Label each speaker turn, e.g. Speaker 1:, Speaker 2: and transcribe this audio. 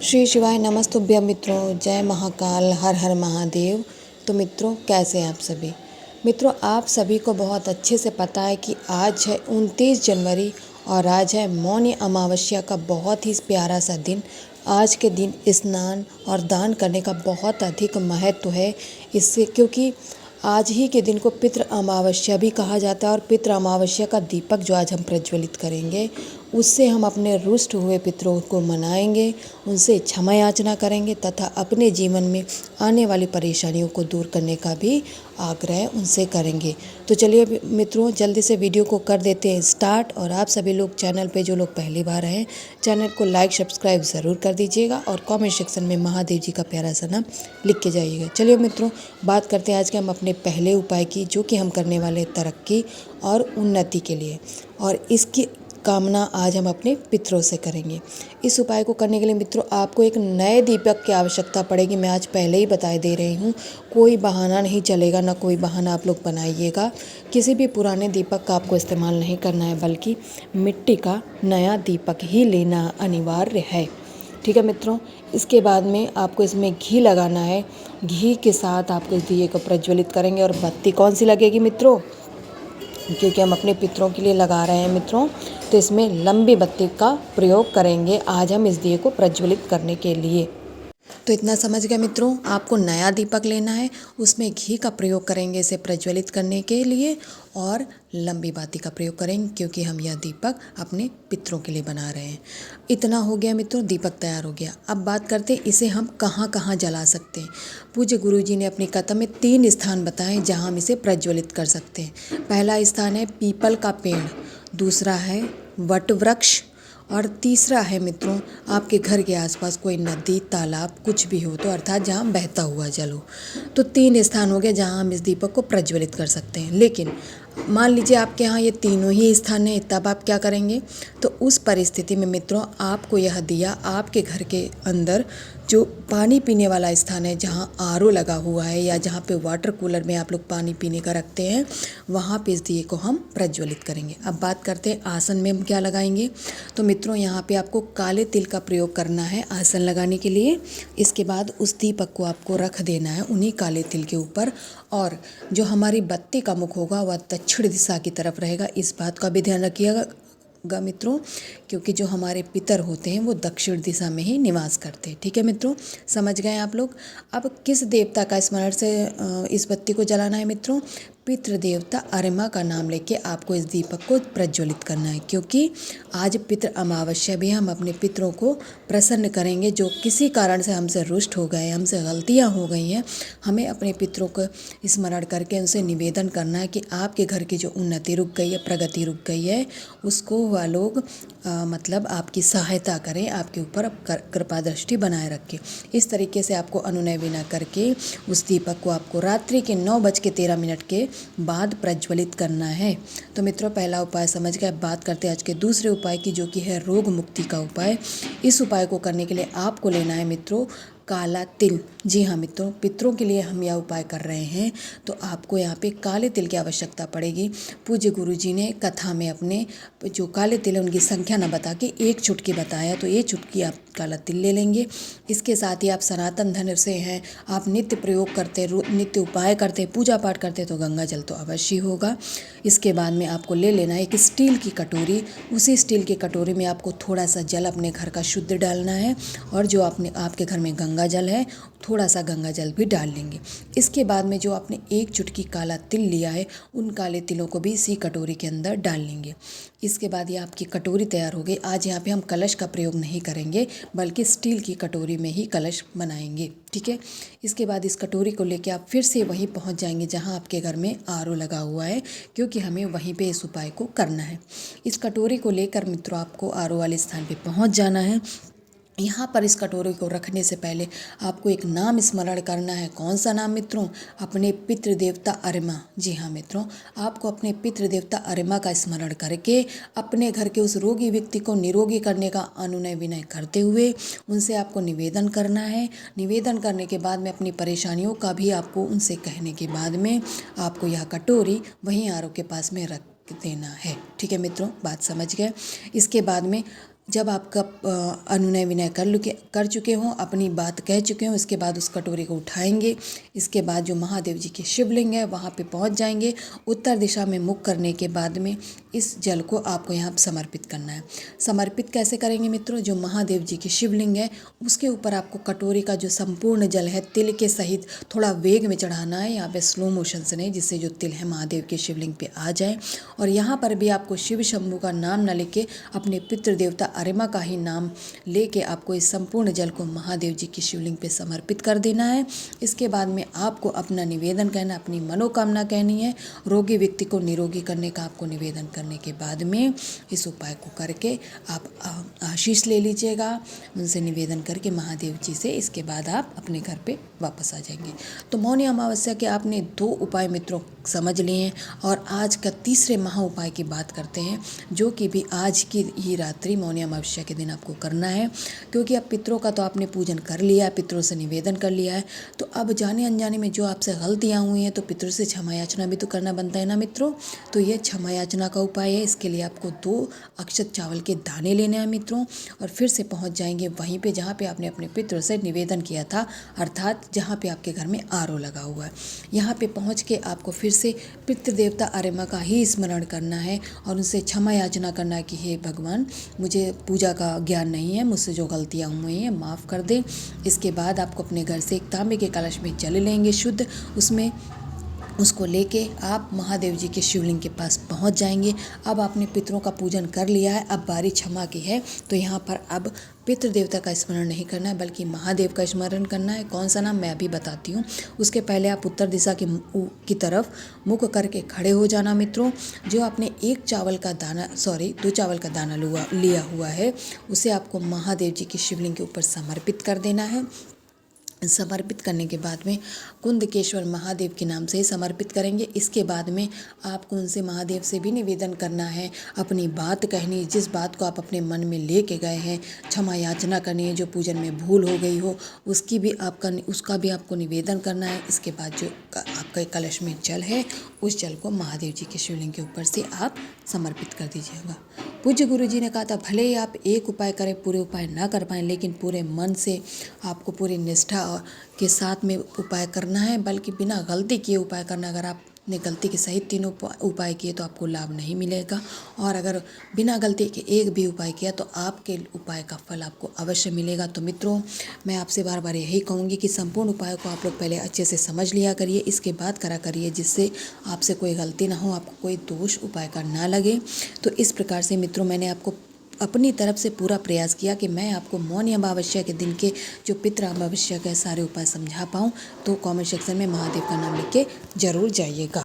Speaker 1: श्री शिवाय नमस्तुभ्यं मित्रों, जय महाकाल, हर हर महादेव। तो मित्रों, कैसे हैं आप सभी। मित्रों, आप सभी को बहुत अच्छे से पता है कि आज है 29 जनवरी और आज है मौनी अमावस्या का बहुत ही प्यारा सा दिन। आज के दिन स्नान और दान करने का बहुत अधिक महत्व है इससे, क्योंकि आज ही के दिन को पितृ अमावस्या भी कहा जाता है। और पितृ अमावस्या का दीपक जो आज हम प्रज्वलित करेंगे, उससे हम अपने रुष्ट हुए पितरों को मनाएंगे, उनसे क्षमा याचना करेंगे तथा अपने जीवन में आने वाली परेशानियों को दूर करने का भी आग्रह उनसे करेंगे। तो चलिए मित्रों, जल्दी से वीडियो को कर देते हैं स्टार्ट। और आप सभी लोग चैनल पे जो लोग पहली बार हैं, चैनल को लाइक सब्सक्राइब ज़रूर कर दीजिएगा और कमेंट सेक्शन में महादेव जी का प्यारा सा नाम लिख के जाइएगा। चलिए मित्रों, बात करते हैं आज के हम अपने पहले उपाय की, जो कि हम करने वाले तरक्की और उन्नति के लिए, और इसकी कामना आज हम अपने पितरों से करेंगे। इस उपाय को करने के लिए मित्रों, आपको एक नए दीपक की आवश्यकता पड़ेगी। मैं आज पहले ही बता दे रही हूँ, कोई बहाना नहीं चलेगा, ना कोई बहाना आप लोग बनाइएगा। किसी भी पुराने दीपक का आपको इस्तेमाल नहीं करना है, बल्कि मिट्टी का नया दीपक ही लेना अनिवार्य है। ठीक है मित्रों, इसके बाद में आपको इसमें घी लगाना है। घी के साथ आपको इस दिए को प्रज्वलित करेंगे। और बत्ती कौन सी लगेगी मित्रों, क्योंकि हम अपने पितरों के लिए लगा रहे हैं मित्रों, तो इसमें लंबी बत्ती का प्रयोग करेंगे आज हम इस दिए को प्रज्वलित करने के लिए। तो इतना समझ गए मित्रों, आपको नया दीपक लेना है, उसमें घी का प्रयोग करेंगे इसे प्रज्वलित करने के लिए, और लंबी बाती का प्रयोग करेंगे, क्योंकि हम यह दीपक अपने पितरों के लिए बना रहे हैं। इतना हो गया मित्रों, दीपक तैयार हो गया। अब बात करते हैं इसे हम कहाँ कहाँ जला सकते हैं। पूज्य गुरु जी ने अपनी कथा में 3 स्थान बताए जहाँ हम इसे प्रज्वलित कर सकते हैं। पहला स्थान है पीपल का पेड़, दूसरा है वट वृक्ष, और तीसरा है मित्रों आपके घर के आसपास कोई नदी तालाब कुछ भी हो, तो अर्थात जहाँ बहता हुआ जल हो। तो 3 स्थान हो गए जहाँ हम इस दीपक को प्रज्वलित कर सकते हैं। लेकिन मान लीजिए आपके यहाँ ये तीनों ही स्थान है, तब आप क्या करेंगे। तो उस परिस्थिति में मित्रों, आपको यह दिया आपके घर के अंदर जो पानी पीने वाला स्थान है, जहाँ आरओ लगा हुआ है या जहाँ पे वाटर कूलर में आप लोग पानी पीने का रखते हैं, वहाँ पे इस दिए को हम प्रज्वलित करेंगे। अब बात करते हैं आसन में हम क्या लगाएंगे। तो मित्रों, यहाँ पे आपको काले तिल का प्रयोग करना है आसन लगाने के लिए। इसके बाद उस दीपक को आपको रख देना है उन्हीं काले तिल के ऊपर, और जो हमारी बत्ती का मुख होगा वह दक्षिण दिशा की तरफ रहेगा। इस बात का भी ध्यान रखिएगा मित्रों, क्योंकि जो हमारे पितर होते हैं वो दक्षिण दिशा में ही निवास करते हैं। ठीक है मित्रों, समझ गए आप लोग। अब किस देवता का स्मरण से इस बत्ती को जलाना है मित्रों। पितृ देवता अरिमा का नाम लेके आपको इस दीपक को प्रज्वलित करना है, क्योंकि आज पितृ अमावस्या भी हम अपने पितरों को प्रसन्न करेंगे, जो किसी कारण से हमसे रुष्ट हो गए, हमसे गलतियां हो गई हैं। हमें अपने पितरों को स्मरण करके उनसे निवेदन करना है कि आपके घर की जो उन्नति रुक गई है, प्रगति रुक गई है, उसको वह लोग मतलब आपकी सहायता करें, आपके ऊपर कृपा दृष्टि बनाए रखें। इस तरीके से आपको अनुनय विनय करके उस दीपक को आपको रात्रि के 9:13 के बाद प्रज्वलित करना है। तो मित्रों, पहला उपाय समझ गए। अब बात करते हैं आज के दूसरे उपाय की, जो कि है रोग मुक्ति का उपाय। इस उपाय को करने के लिए आपको लेना है मित्रों काला तिल। जी हाँ मित्रों, पितरों के लिए हम यह उपाय कर रहे हैं, तो आपको यहाँ पे काले तिल की आवश्यकता पड़ेगी। पूज्य गुरु जी ने कथा में अपने जो काले तिल है उनकी संख्या न बता के 1 चुटकी बताया, तो 1 चुटकी आप काला तिल ले लेंगे। इसके साथ ही आप सनातन धर्म से हैं, आप नित्य प्रयोग करते, नित्य उपाय करते, पूजा पाठ करते, तो गंगा जल तो अवश्य होगा। इसके बाद में आपको ले लेना है एक स्टील की कटोरी। उसी स्टील की कटोरी में आपको थोड़ा सा जल अपने घर का शुद्ध डालना है, और जो आपके घर में गंगा जल है, थोड़ा सा गंगा जल भी डाल लेंगे। इसके बाद में जो आपने 1 चुटकी काला तिल लिया है, उन काले तिलों को भी इसी कटोरी के अंदर डाल लेंगे। इसके बाद ये आपकी कटोरी तैयार हो गई। आज यहाँ पे हम कलश का प्रयोग नहीं करेंगे, बल्कि स्टील की कटोरी में ही कलश बनाएंगे। ठीक है, इसके बाद इस कटोरी को लेके आप फिर से वहीं पहुँच जाएंगे जहाँ आपके घर में आरओ लगा हुआ है, क्योंकि हमें वहीं पे इस उपाय को करना है। इस कटोरी को लेकर मित्रों आपको आरओ वाले स्थान पे पहुँच जाना है। यहाँ पर इस कटोरी को रखने से पहले आपको एक नाम स्मरण करना है। कौन सा नाम मित्रों? अपने पितृ देवता अरिमा। जी हाँ मित्रों, आपको अपने पितृ देवता अरिमा का स्मरण करके अपने घर के उस रोगी व्यक्ति को निरोगी करने का अनुनय विनय करते हुए उनसे आपको निवेदन करना है। निवेदन करने के बाद में अपनी परेशानियों का भी आपको उनसे कहने के बाद में आपको यह कटोरी वहीं आरओ के पास में रख देना है। ठीक है मित्रों, बात समझ गए। इसके बाद में जब आपका अनुनय विनय कर चुके हों, अपनी बात कह चुके हों, इसके बाद उस कटोरी को उठाएंगे। इसके बाद जो महादेव जी की शिवलिंग है वहाँ पे पहुँच जाएंगे। उत्तर दिशा में मुख करने के बाद में इस जल को आपको यहाँ समर्पित करना है। समर्पित कैसे करेंगे मित्रों? जो महादेव जी की शिवलिंग है उसके ऊपर आपको कटोरी का जो संपूर्ण जल है तिल के सहित थोड़ा वेग में चढ़ाना है। यहाँ पे स्लो मोशन से नहीं, जिससे जो तिल है महादेव के शिवलिंग पे आ जाए। और यहाँ पर भी आपको शिव शंभू का नाम न लेके अपने पितृ देवता अरिमा का ही नाम लेके आपको इस संपूर्ण जल को महादेव जी की शिवलिंग पे समर्पित कर देना है। इसके बाद में आपको अपना निवेदन कहना, अपनी मनोकामना कहनी है। रोगी व्यक्ति को निरोगी करने का आपको निवेदन करने के बाद में इस उपाय को करके आप आशीष ले लीजिएगा, उनसे निवेदन करके महादेव जी से। इसके बाद आप अपने घर पे वापस आ जाएंगे। तो मौनी अमावस्या के आपने 2 उपाय मित्रों समझ लिए हैं। और आज का तीसरे महा उपाय की बात करते हैं, जो कि भी आज की ही रात्रि मौनी अमावस्या के दिन आपको करना है। क्योंकि अब पितरों का तो आपने पूजन कर लिया है, पितरों से निवेदन कर लिया है, तो अब जाने अनजाने में जो आपसे गलतियाँ हुई हैं तो पितरों से क्षमा याचना भी तो करना बनता है ना मित्रों। तो ये क्षमा याचना का उपाय है। इसके लिए आपको 2 अक्षत चावल के दाने लेने हैं मित्रों, और फिर से पहुंच जाएंगे वहीं पे जहाँ पे आपने अपने पितरों से निवेदन किया था, अर्थात जहाँ पे आपके घर में आरओ लगा हुआ है। यहाँ पे पहुँच के आपको फिर से पितृदेवता अरिमा का ही स्मरण करना है और उनसे क्षमा याचना करना है कि हे भगवान, मुझे पूजा का ज्ञान नहीं है, मुझसे जो गलतियाँ हुई हैं माफ़ कर दें। इसके बाद आपको अपने घर से एक तांबे के कलश में जल लेंगे शुद्ध, उसको लेके आप महादेव जी के शिवलिंग के पास पहुंच जाएंगे। अब आपने पितरों का पूजन कर लिया है, अब बारी क्षमा की है। तो यहाँ पर अब पितृ देवता का स्मरण नहीं करना है, बल्कि महादेव का स्मरण करना है। कौन सा नाम मैं अभी बताती हूँ। उसके पहले आप उत्तर दिशा की तरफ मुख करके खड़े हो जाना मित्रों। जो आपने 2 चावल का दाना लिया हुआ है, उसे आपको महादेव जी की शिवलिंग के ऊपर समर्पित कर देना है। समर्पित करने के बाद में कुंदकेश्वर महादेव के नाम से समर्पित करेंगे। इसके बाद में आपको उनसे महादेव से भी निवेदन करना है, अपनी बात कहनी, जिस बात को आप अपने मन में लेके गए हैं, क्षमा याचना करनी है। जो पूजन में भूल हो गई हो उसका भी आपको निवेदन करना है। इसके बाद जो आपका कलश में जल है, उस जल को महादेव जी के शिवलिंग के ऊपर से आप समर्पित कर दीजिएगा। पूज्य गुरु जी ने कहा था, भले ही आप एक उपाय करें, पूरे उपाय ना कर पाएँ, लेकिन पूरे मन से आपको पूरी निष्ठा के साथ में उपाय करना है, बल्कि बिना गलती किए उपाय करना। अगर आपने गलती के सहित 3 उपाय किए तो आपको लाभ नहीं मिलेगा, और अगर बिना गलती के एक भी उपाय किया तो आपके उपाय का फल आपको अवश्य मिलेगा। तो मित्रों, मैं आपसे बार बार यही कहूँगी कि संपूर्ण उपाय को आप लोग पहले अच्छे से समझ लिया करिए, इसके बाद करा करिए, जिससे आपसे कोई गलती ना हो, आपको कोई दोष उपाय का ना लगे। तो इस प्रकार से मित्रों, मैंने आपको अपनी तरफ से पूरा प्रयास किया कि मैं आपको मौनी अमावस्या के दिन के जो पितृ अमावस्या के सारे उपाय समझा पाऊँ। तो कमेंट सेक्शन में महादेव का नाम लिख के जरूर जाइएगा।